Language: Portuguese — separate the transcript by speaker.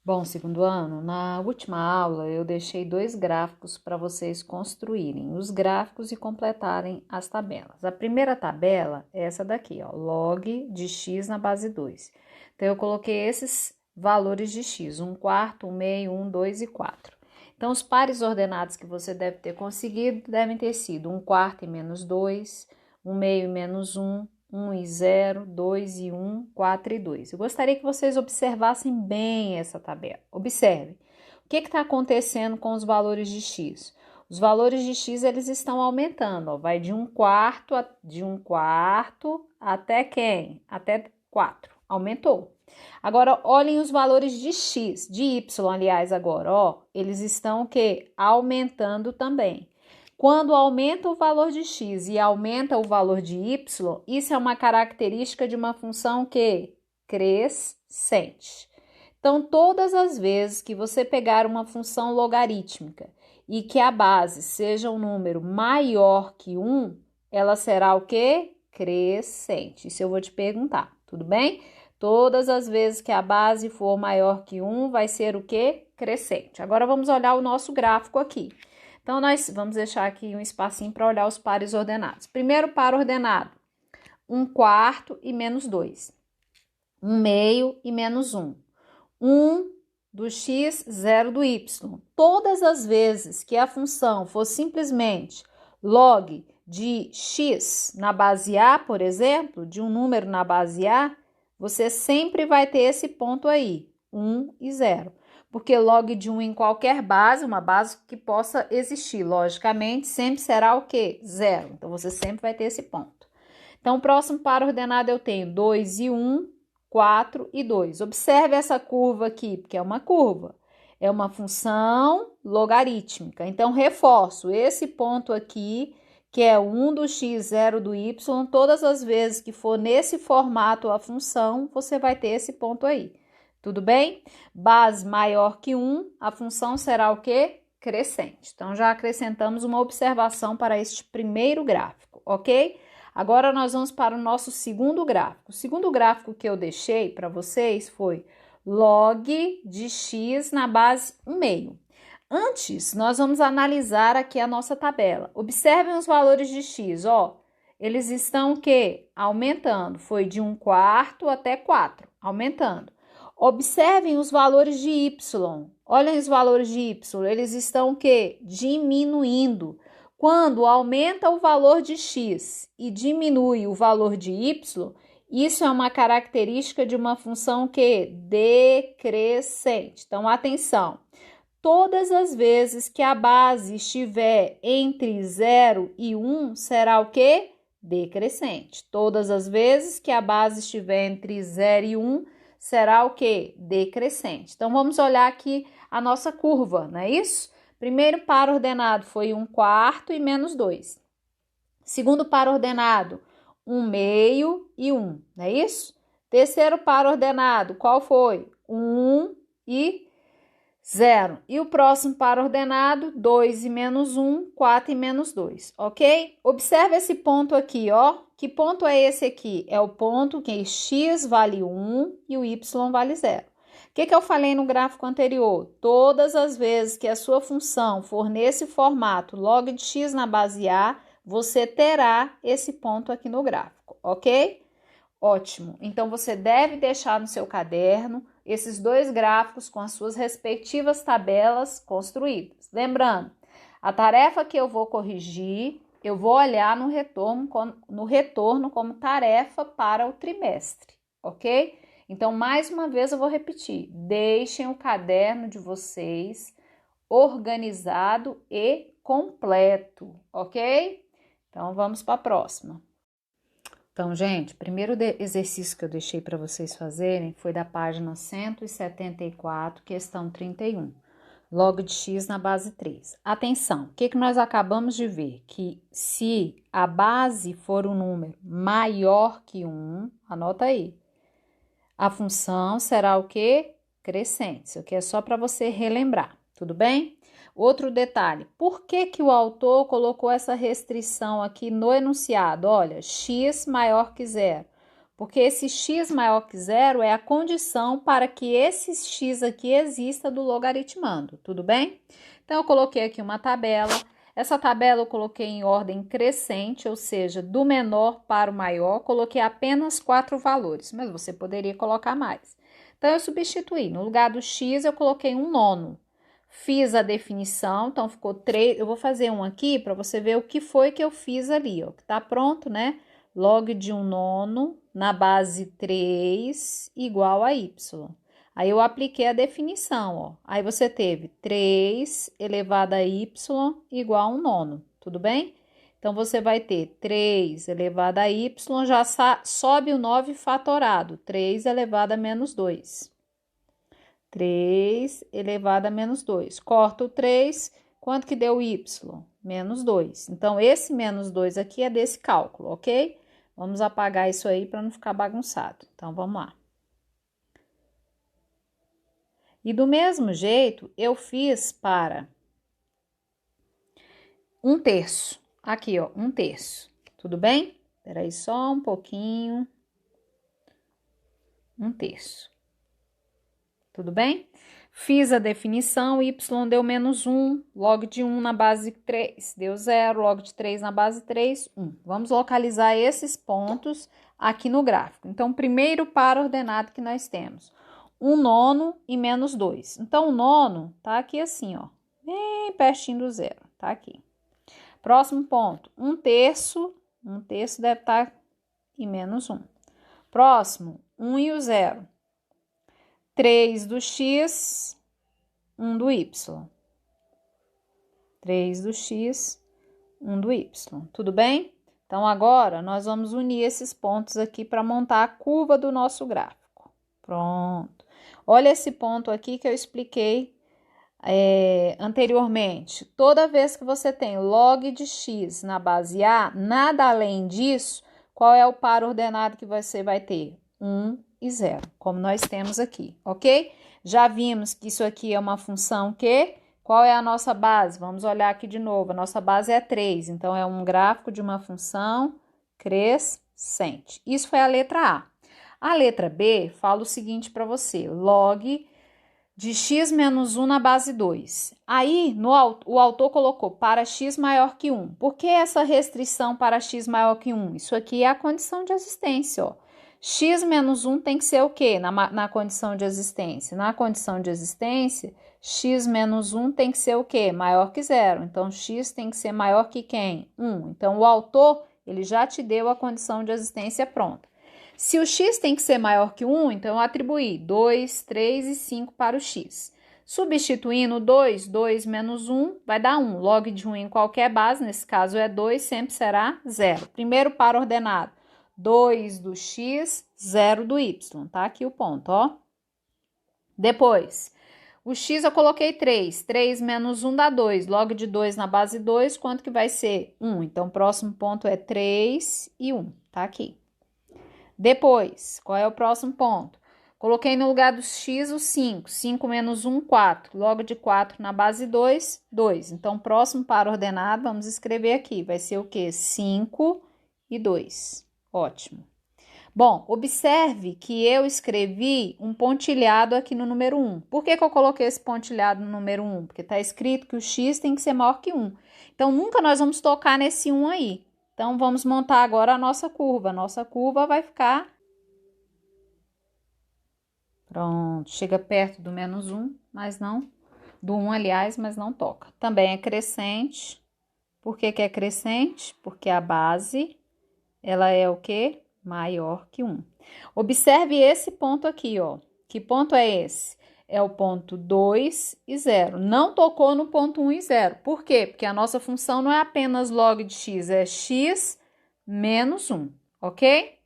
Speaker 1: Bom, segundo ano, na última aula eu deixei 2 gráficos para vocês construírem os gráficos e completarem as tabelas. A primeira tabela é essa daqui, ó, log de x na base 2. Então, eu coloquei esses valores de x, 1/4, 1/2, 1, 2 e 4. Então, os pares ordenados que você deve ter conseguido devem ter sido 1/4 e menos 2, 1/2 e menos 1, 1 e 0, 2 e 1, 4 e 2. Eu gostaria que vocês observassem bem essa tabela. Observe. O que está acontecendo com os valores de x? Os valores de x eles estão aumentando. Ó. Vai de 1/4 até quem? Até 4. Aumentou. Agora, olhem os valores de x, de y, aliás, agora. Ó, eles estão o quê? Aumentando também. Quando aumenta o valor de x e aumenta o valor de y, isso é uma característica de uma função que crescente. Então, todas as vezes que você pegar uma função logarítmica e que a base seja um número maior que 1, ela será o quê? Crescente. Isso eu vou te perguntar, tudo bem? Todas as vezes que a base for maior que 1, vai ser o quê? Crescente. Agora, vamos olhar o nosso gráfico aqui. Então, nós vamos deixar aqui um espacinho para olhar os pares ordenados. Primeiro par ordenado, 1/4 e menos 2. 1/2 e menos 1. 1 do x, 0 do y. Todas as vezes que a função for simplesmente log de x na base A, por exemplo, de um número na base A, você sempre vai ter esse ponto aí, 1 e 0. Porque log de 1 em qualquer base, uma base que possa existir, logicamente, sempre será o quê? 0. Então, você sempre vai ter esse ponto. Então, o próximo par ordenado eu tenho 2 e 1, 4 e 2. Observe essa curva aqui, porque é uma curva. É uma função logarítmica. Então, reforço esse ponto aqui, que é 1 do x, 0 do y. Todas as vezes que for nesse formato a função, você vai ter esse ponto aí. Tudo bem? Base maior que 1, a função será o quê? Crescente. Então, já acrescentamos uma observação para este primeiro gráfico, ok? Agora, nós vamos para o nosso segundo gráfico. O segundo gráfico que eu deixei para vocês foi log de x na base 1/2. Antes, nós vamos analisar aqui a nossa tabela. Observem os valores de x, ó. Eles estão o quê? Aumentando. Foi de 1/4 até 4, aumentando. Observem os valores de y. Olhem os valores de y. Eles estão o quê? Diminuindo. Quando aumenta o valor de x e diminui o valor de y, isso é uma característica de uma função que decrescente. Então, atenção. Todas as vezes que a base estiver entre 0 e 1, será o quê? Decrescente. Todas as vezes que a base estiver entre 0 e 1, será o quê? Decrescente. Então, vamos olhar aqui a nossa curva, não é isso? Primeiro par ordenado foi 1/4 e menos 2. Segundo par ordenado, 1/2 e 1, não é isso? Terceiro par ordenado, qual foi? 1 e 0. E o próximo par ordenado, 2 e menos 1, 4 e menos 2, ok? Observe esse ponto aqui, ó. Que ponto é esse aqui? É o ponto que x vale 1 e o y vale 0. O que eu falei no gráfico anterior? Todas as vezes que a sua função for nesse formato, log de x na base A, você terá esse ponto aqui no gráfico, ok? Ótimo. Então, você deve deixar no seu caderno esses 2 gráficos com as suas respectivas tabelas construídas. Lembrando, a tarefa que eu vou corrigir, eu vou olhar no retorno como tarefa para o trimestre, ok? Então, mais uma vez eu vou repetir, deixem o caderno de vocês organizado e completo, ok? Então, vamos para a próxima. Então, gente, o primeiro exercício que eu deixei para vocês fazerem foi da página 174, questão 31. Log de x na base 3. Atenção, o que nós acabamos de ver? Que se a base for um número maior que 1, anota aí, a função será o quê? Crescente. Isso aqui é só para você relembrar, tudo bem? Outro detalhe, por que o autor colocou essa restrição aqui no enunciado? Olha, x maior que 0. Porque esse x maior que zero é a condição para que esse x aqui exista do logaritmando, tudo bem? Então, eu coloquei aqui uma tabela. Essa tabela eu coloquei em ordem crescente, ou seja, do menor para o maior, coloquei apenas 4 valores, mas você poderia colocar mais. Então, eu substituí. No lugar do x, eu coloquei um nono. Fiz a definição, então ficou 3. Eu vou fazer um aqui para você ver o que foi que eu fiz ali, ó. Que tá pronto, né? Log de 1 nono na base 3 igual a y. Aí eu apliquei a definição, ó. Aí você teve 3 elevado a y igual a 1 nono, tudo bem? Então, você vai ter 3 elevado a y, já sobe o 9 fatorado, 3 elevado a menos 2. 3 elevado a menos 2. Corta o 3, quanto que deu y? Menos 2. Então, esse menos 2 aqui é desse cálculo, ok? Vamos apagar isso aí para não ficar bagunçado. Então, vamos lá. E do mesmo jeito, eu fiz para 1/3. Aqui, ó, 1/3. Tudo bem? Espera aí só um pouquinho. 1/3. Tudo bem? Fiz a definição, y deu menos 1, log de 1 na base 3 deu 0, log de 3 na base 3, 1. Vamos localizar esses pontos aqui no gráfico. Então, primeiro par ordenado que nós temos, 1 nono e menos 2. Então, o nono tá aqui assim, ó, bem pertinho do zero, tá aqui. Próximo ponto, 1/3, 1/3 deve estar em menos 1. Próximo, 1 e o 0. 3 do x, 1 do y. 3 do x, 1 do y. Tudo bem? Então, agora, nós vamos unir esses pontos aqui para montar a curva do nosso gráfico. Pronto. Olha esse ponto aqui que eu expliquei anteriormente. Toda vez que você tem log de x na base A, nada além disso, qual é o par ordenado que você vai ter? 1 e 0, como nós temos aqui, ok? Já vimos que isso aqui é uma função que... Qual é a nossa base? Vamos olhar aqui de novo. A nossa base é 3, então é um gráfico de uma função crescente. Isso foi a letra A. A letra B fala o seguinte para você, log de x menos 1 na base 2. Aí, o autor colocou para x maior que 1. Por que essa restrição para x maior que 1? Isso aqui é a condição de existência, ó. X menos 1 tem que ser o quê na condição de existência? Na condição de existência, x menos 1 tem que ser o quê? Maior que 0. Então, x tem que ser maior que quem? 1. Então, o autor, ele já te deu a condição de existência pronta. Se o x tem que ser maior que 1, então eu atribuí 2, 3 e 5 para o x. Substituindo 2, 2 menos 1 vai dar 1. Log de 1 em qualquer base, nesse caso é 2, sempre será 0. Primeiro par ordenado. 2 do x, 0 do y, tá? Aqui o ponto, ó. Depois, o x eu coloquei 3. 3 menos 1 dá 2. Log de 2 na base 2, quanto que vai ser? 1. Então, o próximo ponto é 3 e 1, tá aqui. Depois, qual é o próximo ponto? Coloquei no lugar do x o 5. 5 menos 1, 4. Log de 4 na base 2, 2. Então, o próximo par ordenado, vamos escrever aqui. Vai ser o quê? 5 e 2. Ótimo. Bom, observe que eu escrevi um pontilhado aqui no número 1. Por que eu coloquei esse pontilhado no número 1? Porque está escrito que o x tem que ser maior que 1. Então, nunca nós vamos tocar nesse 1 aí. Então, vamos montar agora a nossa curva. A nossa curva vai ficar... Pronto, chega perto do menos 1, mas não... Do 1, aliás, mas não toca. Também é crescente. Por que que é crescente? Porque a base... Ela é o quê? Maior que 1. Observe esse ponto aqui, ó. Que ponto é esse? É o ponto 2 e 0. Não tocou no ponto 1 e 0. Por quê? Porque a nossa função não é apenas log de x, é x menos 1, ok?